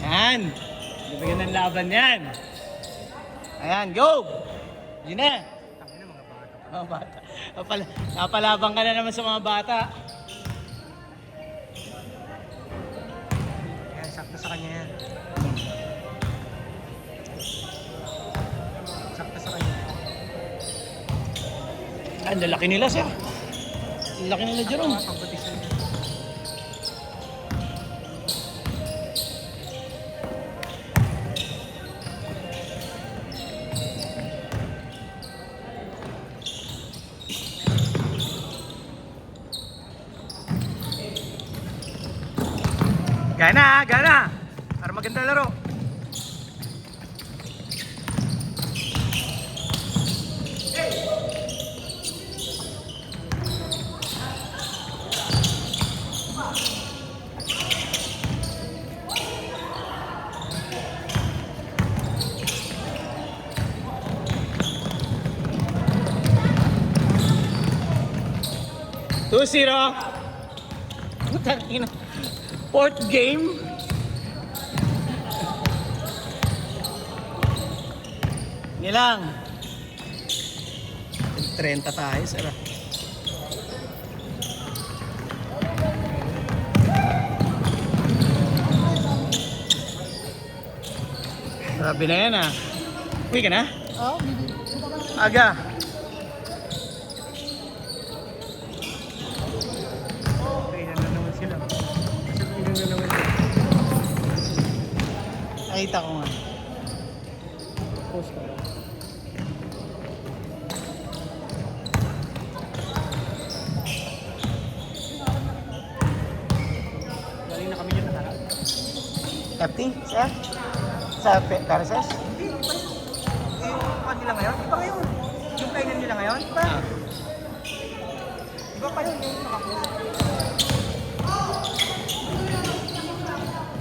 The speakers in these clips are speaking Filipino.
Yan. Bibigyan ng laban yan. Ayan, go! Yun na. Mga bata. Napalabang ka na naman sa mga bata. Ayan, sakto sa kanya yan. Sakto sa kanya. Ang lalaki nila, sir. Ang laki nila, Jerome. Pagbatisyon niya. Gana, gana. Para maganda laro. Two zero. Putang ina. Fourth game. Nilang 30 tayo, sir. Grabe na yan ah. Uwi ka na? Oo, Aga. okay, na naman sila. Sabihin na naman sila. Nakita ko nga. Post ko. Galing na kami dyan nakaraan. FT, sir? Sa Tarses? Hindi, di ba yun? Yung kanila ngayon? Di ba ngayon? Yung kainan nila ngayon? Di ba? Di ba pa yun yung nakapost?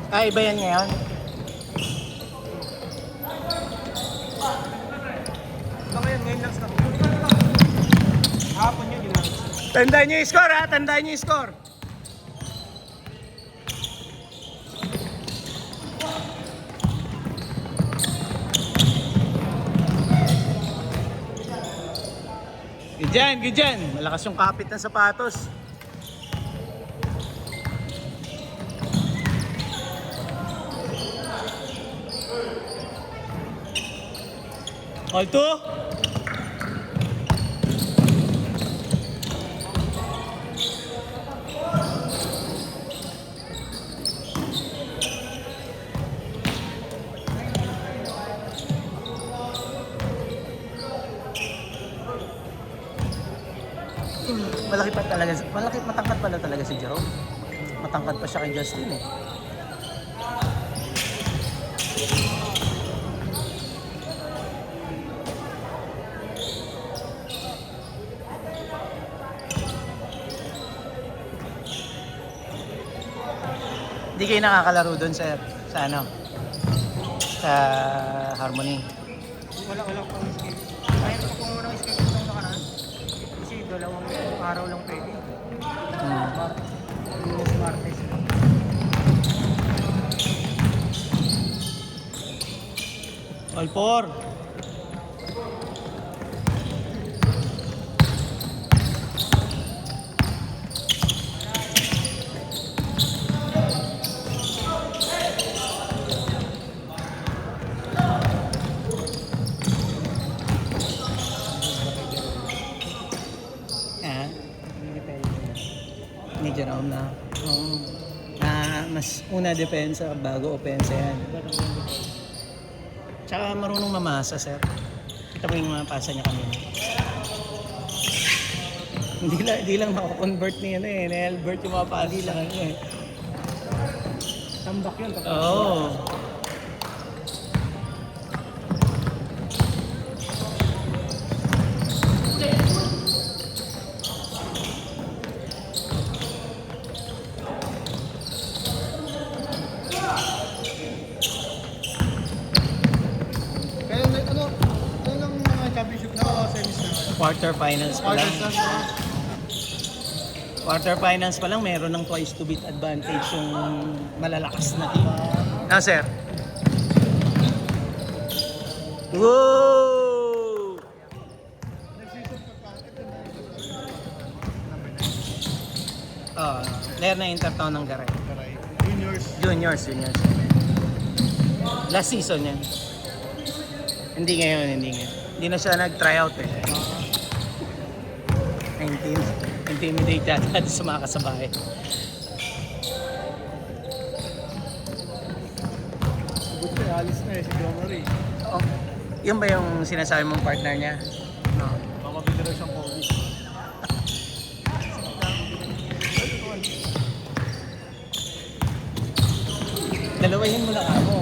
Ah, iba yan ngayon? Di ba ngayon? Ngayon lang sila. Hapon yun, di ba? Tandaan niyo yung score ha! Tandaan niyo yung score! Good dyan! Malakas yung kapit ng sapatos. All two? Malaki pa talaga, matangkad pala talaga si Jerome. Matangkad pa siya kay Justin eh. Hindi kayo nakakalaro doon sa ano? Sa Harmony. Wala pang escape. Kaya ko kung walang escape itong nakaraan. Kasi dalawang araw lang pwede. Lunes, Martes. All four. Ni Jerome na. Oo. Na mas una depensa bago opensa yan. Tsaka marunong mamasa, sir. Kita mo yung mga pasa niya kanina. Hindi lang mako-convert ni Albert yung mga pasa lang eh. Tambak yun. Oo. Championship na o semis na? Quarterfinals pa lang. Quarters na. Quarterfinals pa lang, meron ng twice to beat advantage yung malalakas na team. Ah, sir. Whoa! Oh, player na Intertown ng Garay. Juniors. Last season yan. Hindi ngayon. Hindi na siya nag-tryout eh. 19. Intimidate yata sa mga kasabay. Buti, alis na si Jomari. Oh, yun ba yung sinasabi mong partner niya? No. Makabili raw siyang COVID. Dalawahin mo lang ako.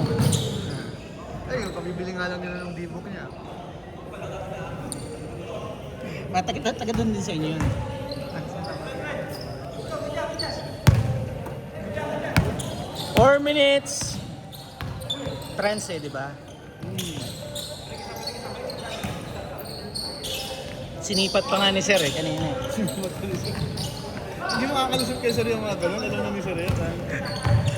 Ay, kabibili nga lang nila ng D-book niya. Taga doon din sa inyo yun. Four minutes. Trends eh, di ba? Sinipat pa nga ni Sir eh, kanina. Hindi makakalusot kay Sir yung mga ganun. Alam na ni Sir yan.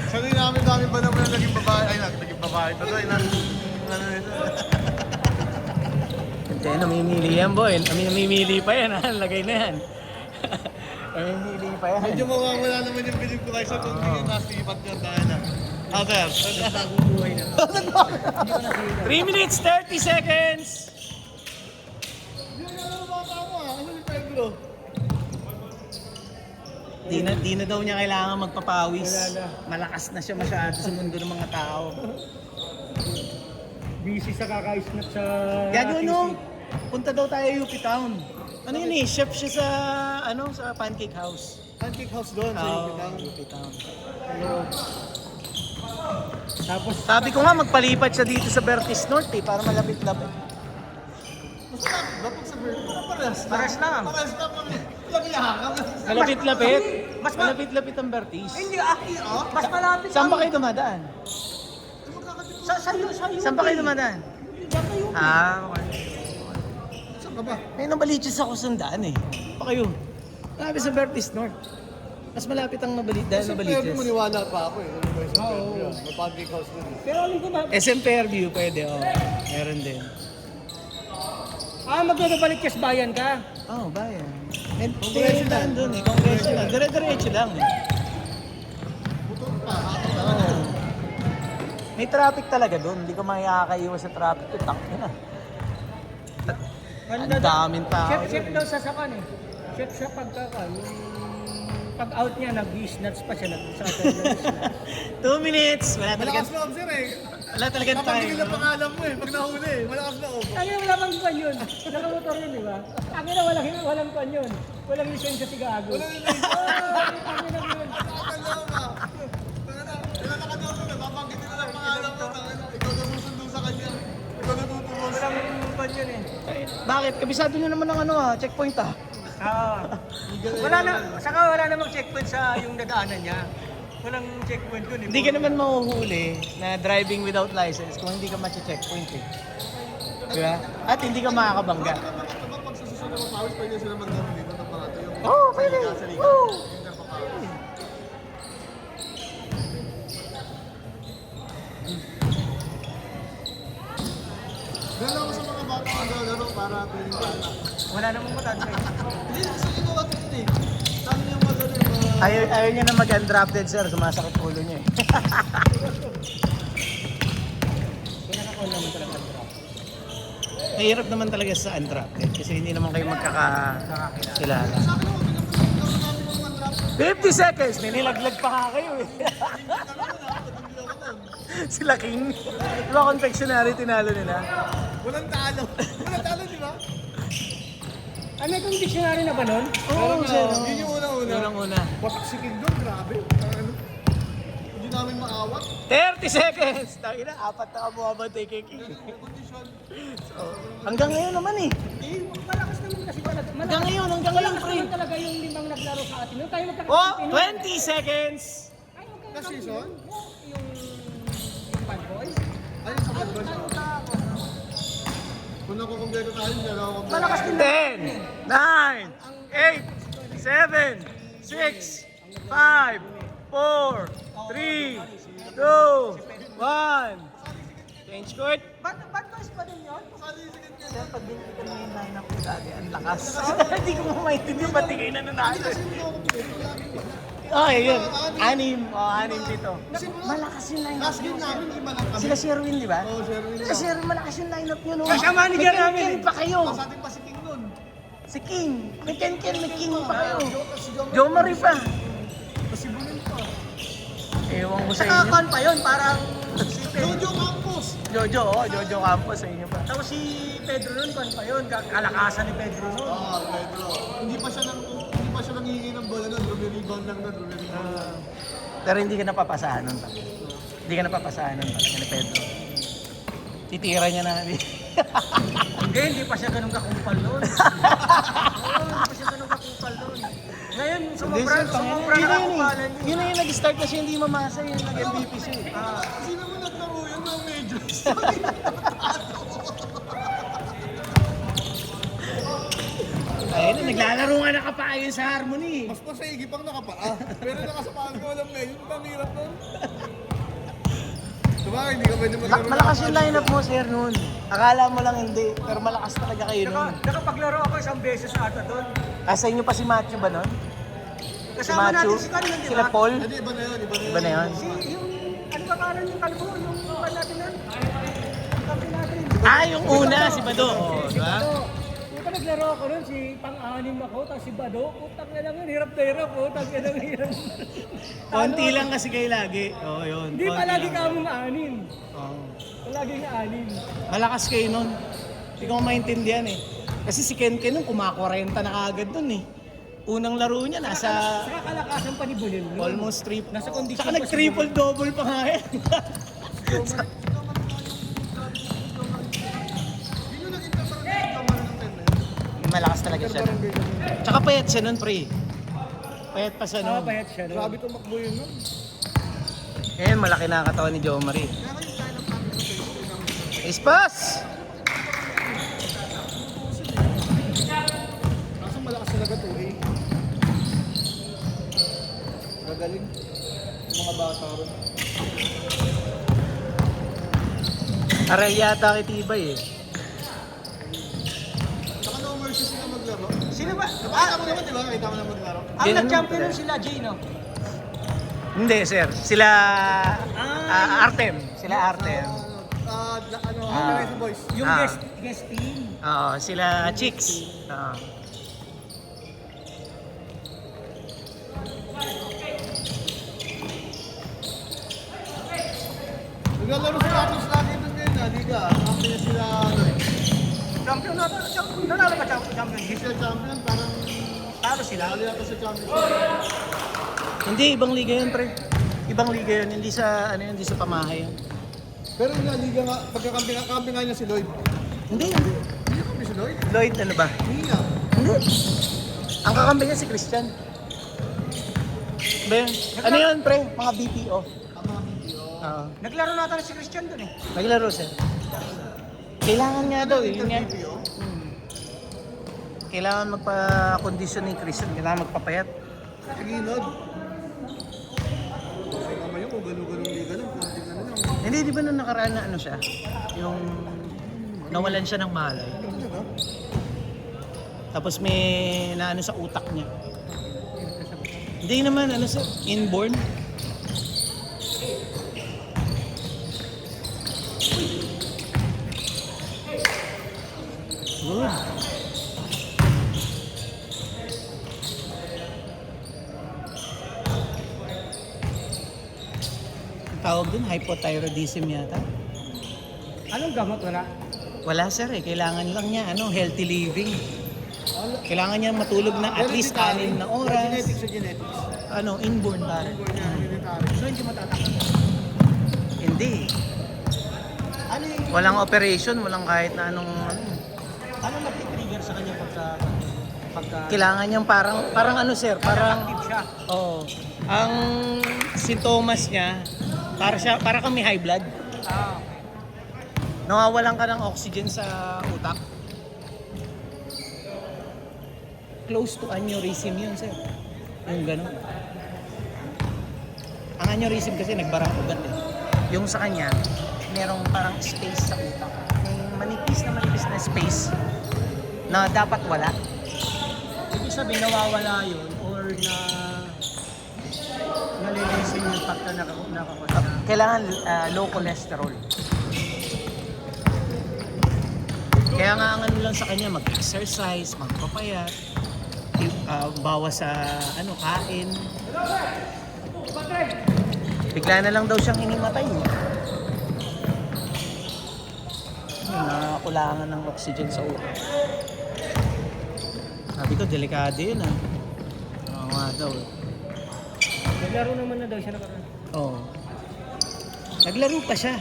Sabi namin dami pa naman na naging babae. Ay, naging babae. Totoo, ano nito. Hindi, namimili yan boy. Namimili pa yan ha, lagay na yan. Namimili pa yan. Medyo mawawala naman yung bilib ko kayo sa kung hindi yung nasipat yun dahil na. Sir. 3 minutes, 30 seconds. Hindi na naman bata mo ah. Ano si Pedro? Di na daw niya kailangan magpapawis. Malakas na siya masyado sa mundo ng mga tao. Busy sa kaka-snap sa... Gago no, punta daw tayo UP Town. Ano yun eh, chef siya sa, sa Pancake House. Pancake House doon sa UP Town. Tapos, Sabi ko nga, magpalipat siya dito sa Vertis North eh, para malapit-lapit. Basta dapat sa Berto. Pares lang. Pares lang. Lagi-hakam. Malapit-lapit? Malapit-lapit ang Vertis. hindi mas malapit. Saan ba kayo dumadaan? Sa'yo. Saan ba kayo dumadaan? Okay. Saan ka ba? May nabaliches ako sandaan eh. Pa kayo? Malapit sa Vertis North. Mas malapit ang dahil Sa Fairview nabaliches. maniwala pa ako eh. Ano ba yung sa Fairview? May Pancake House doon. Pero alam ko ba? SM Fairview pwede, meron din. Magbabalik kas bayan ka. Bayan. May tindahan doon eh, congressional. Dire-diretso lang eh. Butong pa. May traffic talaga doon, hindi ka makakaiwas sa traffic. Tangina na. Ang daming tao. Chef daw sa sakan eh. Chef siya pag out niya, nag-snatch pa siya. 2 minutes. Wala Malakas talaga. loob sir eh. Wala talaga tayo. Papagigil ang pangalan mo eh. Pag nahuli eh. Malakas loob. Wala bang kwan yun? Nakamotor yun, di ba? Tangina, walang kwan yun. Walang lisensya si Gago. Wala na yun. Tangina yun. Malakas loob ah. Wala nakadoob na. Papagigil na ang pangalan mo. Ikaw na susundo sa kanya. Ikaw na tutulong. Walang kwan yun eh. Bakit? Kabisado nyo naman ng checkpoint ah. Wala namang checkpoint sa yung nadaanan niya. Walang checkpoint dun eh. Hindi ka naman mahuhuli na driving without license kung hindi ka ma-checkpoint eh. Diba? At hindi ka makakabangga. Pag sa susunod ng pawis, pwede sila mag-gano'n dito ng parato yung... Pwede. Dala ko sa mga bata ang laro para tuwing bata. Wala namang matanda. Hindi, kasi ikaw at hindi. Saan yung magano yung mga... Ayaw niya na mag-undrafted sir, sumasakit ulo niya eh. Pinaka-call naman talaga ang drop. Mahirap naman talaga sa undrafted kasi hindi naman kayo magkakakilala. 50 seconds! May nilaglag pa nga kayo eh. Sila King. Di ba confectionery tinalo nila? Walang talo. Walang talo, di ba? May kong dictionary na ba nun? Oo, sir. Yun yung unang-una. Unang-una. Wasak si King doon, grabe. Ano? Hindi namin maawat. 30 seconds! Tangina, 4 na kabumabantay kay King. Kondisyon. So, hanggang ngayon naman eh. Malakas naman kasi talaga. Hanggang ngayon, pre. Naman talaga yung limang naglaro sa atin. Yung tayo Oh, 20 seconds! Na season? Yung bad boys. Ayun sa bad boys. Kung nakukumpleto tayo, hindi na ako Malakas din. 10, 9, 8, 7, 6, 5, 4, 3, 2, 1. Change court. Bad boys pa din yun? Sir, pag dinitan mo yung line-up ko dati, ang lakas. Hindi ko maintindihan ba't di kayo nananalo. Okay, yun. 6. Oh, 6 dito. Malakas yung line-up. Last game namin, di ba lang kami? Sila Sherwin, di ba? Oo, Sherwin Sila Sherwin, malakas yung line-up nyo, no? Siya manager May namin, Ken pa kayo. Sa atin pa si King nun. Si King. May Ken, may King pa kayo. Si Joe. Joe Marie pa. Si Bulin pa. Ewan ko sa inyo. Nakakan pa yun, parang si Jojo Campos. Jojo Campos sa inyo pa. Tapos si Pedro nun, kan pa yun, kalakasan ni Pedro nun. Pedro. Hindi pa siya nangihingi ng bola nun. Rumi-rebound lang nun. Pero hindi ka napapasahan nun pa. Hindi ka napapasahan nun pa. Ni Pedro. Titira niya na. Hindi pa siya ganun kakumpal nun. Oo, hindi pa siya ganun kakumpal nun. Ngayon, sumubra na kakumpalan niya. Yun na yung nag-start na siya hindi mamasa. Yun nag-MVP siya eh. Sino mo naglaro yun ng medyo? Ayun na, naglalaro nga nakapaayos sa Harmony. Mas pasayigi pang nakapaa. Pero nakasapaan ko walang medyo. Ang hirap nun. Diba, hindi ka pwede maglaro. Malakas yung lineup mo, sir, noon. Akala mo lang hindi, pero malakas talaga kayo noon. Nakapaglaro ako isang beses ata doon. Sa inyo pa si Matthew ba noon? Si Kasama Matthew? natin si Kanon, di Sila ba? Paul? Hindi, iba na yun. Iba na yun? Yung, ano ba kanan yung kalbo? Yung iba natin nun? Kampi natin. Yung una, si Bado. Oh, Si di ba? Bado. Yung pa naglaro ako nun, si pang-anim ako, tapos si Bado. Utang na lang yun, hirap na hirap. Utang na lang yun. Konti lang kasi kayo lagi. Oo, yun. Hindi konti pa lagi lang. ka mong anim. Oo. Palagi nga anim. Malakas kayo noon. Hindi ko maintindihan eh. Kasi si Ken nun, kumakorenta na kagad nun eh. Unang laro niya, nasa Saka kalakasan pa ni Bulil. nun. almost Nasa condition Saka pa si nag-triple-double pa nga yan. Hindi nyo naging kasama ng pen na yun. Malakas talaga siya. Tsaka payat siya nun, pre. Payat pa siya nun. Payat siya. Grabe tumakbo yun nun. Malaki na ang katawan ni Jo Marie. Kaya kayo tayo ng namin sa Facebook. Espas! Kaso malakas talaga to eh. Gagaling. Yung mga bata rin. Aray yata kitibay eh. Saka no mercy sila maglaro. Sino ba? Nakita mo naman, di ba? Nakita mo naman maglaro. Ang Ganun nag-champion ba? nun sila, Jay, no? Hindi, sir. Sila Artem. Sila Artem. Teresa Boys. Yung Ah. guest team. Oo, sila Chicks. Oo. Naglalaro si Carlos lagi doon ngayon na liga. Kampi na sila, ano eh. Champion na, nanalo ka champion. Sila champion, parang Talo sila. lalo yata sa championship. Hindi, ibang liga yun, pre. Ibang liga yun. Hindi sa, hindi sa pamahay yun. Pero yung liga nga, pagkakampi nga niya si Lloyd. Hindi. Hindi kampi si Lloyd? Lloyd, ano ba? Hindi nga. Hindi. Ang kakampi niya si Christian. Ba yun? Ano yun, pre? Mga BPO. Oo. Naglaro natin si Christian dun eh. Naglaro siya. Kailangan nga daw, yun nga. BPO? Kailangan magpa-condition ni Christian. Kailangan magpapayat. Taginod. Kasi naman yun, kung gano'n-gano'ng liga lang, konti na lang. Hindi, di ba nung nakaraan na ano siya? Yung nawalan siya ng malay. Talaga? Tapos may naano sa utak niya. Hindi naman, ano sa inborn. Good. Ang tawag dun, hypothyroidism yata. Anong gamot wala? Wala sir eh, kailangan lang niya healthy living. Kailangan niya matulog na at least 6 na oras. Genetics sa genetics. Inborn pare. Inborn niya, hereditary. So hindi matatakot. Hindi. Ano yung Walang operation, walang kahit na anong ano nag-trigger sa kanya pagka kailangan niyang parang ano sir, parang active siya? ang sintomas niya para kang may high blood. Ah, Nawawalan ka ng oxygen sa utak. Close to aneurysm yun, sir. Yung gano'n. Ang aneurysm kasi nagbarang ugat eh. Yung sa kanya, merong parang space sa utak. May manipis na space na dapat wala. Ibig sabihin, nawawala yun or nalilisin yung pagka nakakot na. Kailangan low cholesterol. Kaya nga ang ano lang sa kanya, mag-exercise, magpapayat, bawas sa kain. Bigla na lang daw siyang hinimatay. Nakakulangan ng oxygen sa ulo. Sabi ko, delikado yun Oo nga daw. Naglaro naman na daw siya nakaraan. Oo. Naglaro pa siya.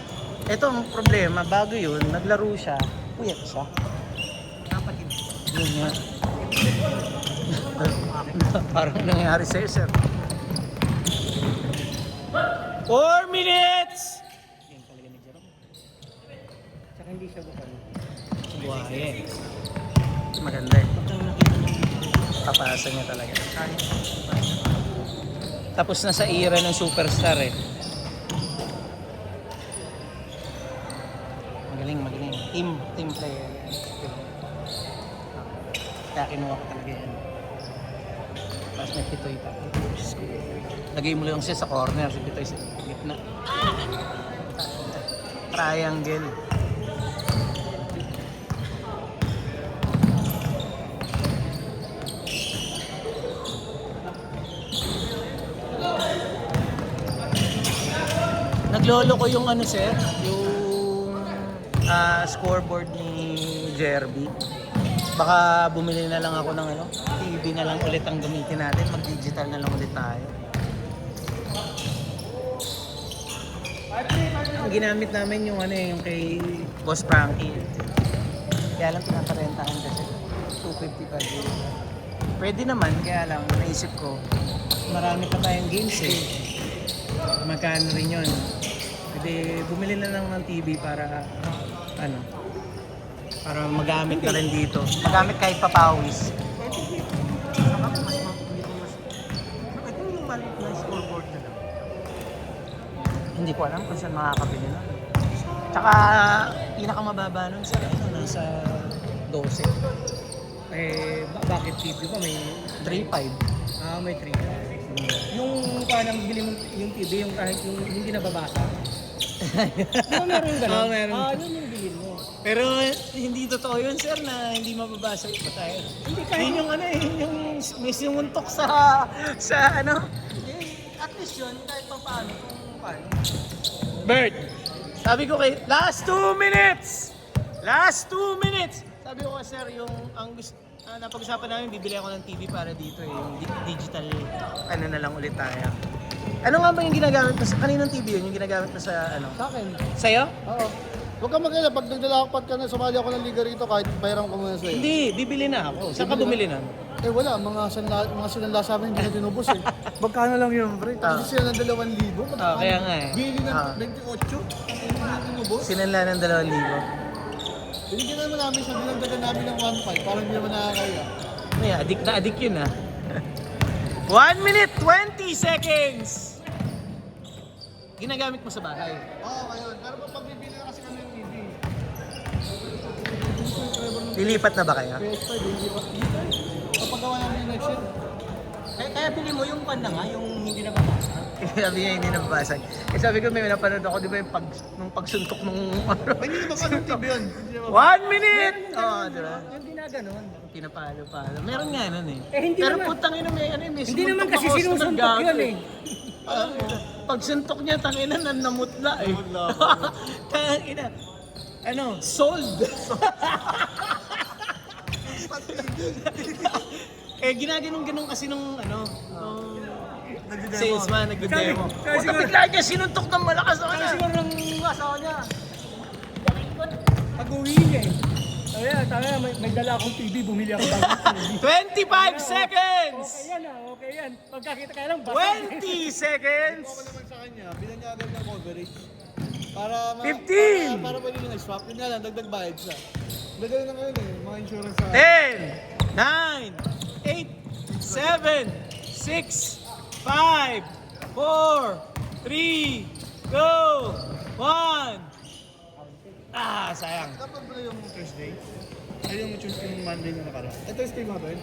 Ito ang problema, bago yun, naglaro siya, puyat siya. Dapat hindi. Yun nga. Parang nangyari sa'yo, sir. 4 minutes! Yan talaga ni Jerome. Tsaka hindi siya bukal. Buhaye. Maganda eh. Pagka nakita niya, Kapasa niya talaga. Tapos na sa era ng superstar eh. Magaling. Team player. Kaya kinuha ko talaga yan. Tapos may Pitoy pa. Lagay mo lang siya sa corner, si Pitoy sa gitna. Triangle. Naglolo ko yung sir, yung scoreboard ni Jerby. Baka bumili na lang ako ng TV na lang ulit ang gamitin natin, mag-digital na lang ulit tayo. Ang ginamit namin yung yung kay Boss Frankie. Kaya lang pinaparentahan kasi 250 per day. Pwede naman, kaya lang naisip ko, marami pa tayong games eh. Magkano rin yun. Pwede bumili na lang ng TV para para magamit ka rin dito. Magamit kahit papawis. ito yung maliit na scoreboard na lang. Hindi ko alam kung saan makakabili na. Tsaka pinakamababa nun sa nasa 12. Bakit TV ba? May 3.5. may 3. Yung parang bili mo yung TV, yung kahit yung hindi nababasa. Di ba meron yung gano'n? Oo, meron. Yun yung bilhin mo. Pero hindi totoo yun, sir, na hindi mababasa yung tayo. Hindi kahit Yun yung yung may simuntok sa at least yun, kahit pa paano, kung paano. Bird. Sabi ko kay last 2 minutes. Last 2 minutes. Sabi ko sir, yung ang gusto napag-usapan namin, bibili ako ng TV para dito yung digital na lang ulit tayo. Ano nga ba yung ginagamit mo sa kaninang TV yun? Yung ginagamit mo sa Sa akin. Sa'yo? Oo. Huwag ka mag-alala, pag naglalakpat ka na, sumali ako ng liga rito, kahit bayaran ko muna sa'yo. Hindi, bibili na ako. Saan ka bumili na? Eh wala, mga sinanla sa amin hindi na tinubos eh. Magkano lang yun, pre? Tapos sila ng 2,000. Kaya nga eh. Bili ng 28, hindi na tinubos. Sinanla ng 2,000. Binigyan naman namin siya, dinagdagan namin ng 1.5 para hindi naman nakakaya. May addict yun 1 minute 20 seconds! Ginagamit mo sa bahay. Oo, ngayon. Pero pag bibili na kasi kami ng TV. Lilipat na ba kayo? PS5, hindi pa. Kapag gawa namin yung next year. Kaya bili mo yung pan na nga, yung hindi nababasa. Sabi niya hindi nababasag. Sabi ko may napanood ako, di ba yung nung pagsuntok nung Hindi naman ano TV yun. 1 minute! Oo, di ba? Yung ginaganon. Pinapalo-palo. Meron nga nun eh. Hindi Pero naman. putang ina may may Hindi suntok naman na kasi customer sinusuntok gago yun eh. Pag suntok niya, tangina na namutla eh. Tangina. Sold. Ginaganon kasi nung salesman, nagde-demo. Kasi siguro- Bigla niya sinuntok ng malakas ako Kaya na. siguro ng asawa niya. Pag-uwi niya eh. Tama, may dala akong TV, bumili ako bagong TV. 25 seconds! Okay yan. Pagkakita kaya lang, 20 seconds! Ako naman sa kanya, bilan niya agad ng coverage. Para 15. Para pwede nyo nag-swap. Yun nga lang, dagdag bayad siya. Dagdag na ngayon eh, mga insurance sa... 10, 9, 8, 7, 6, 5, 4, 3, 2, sayang. Dapat pala yung Thursday. Ay, yung Monday na nakaraan. Ito, Thursday ba ba yun?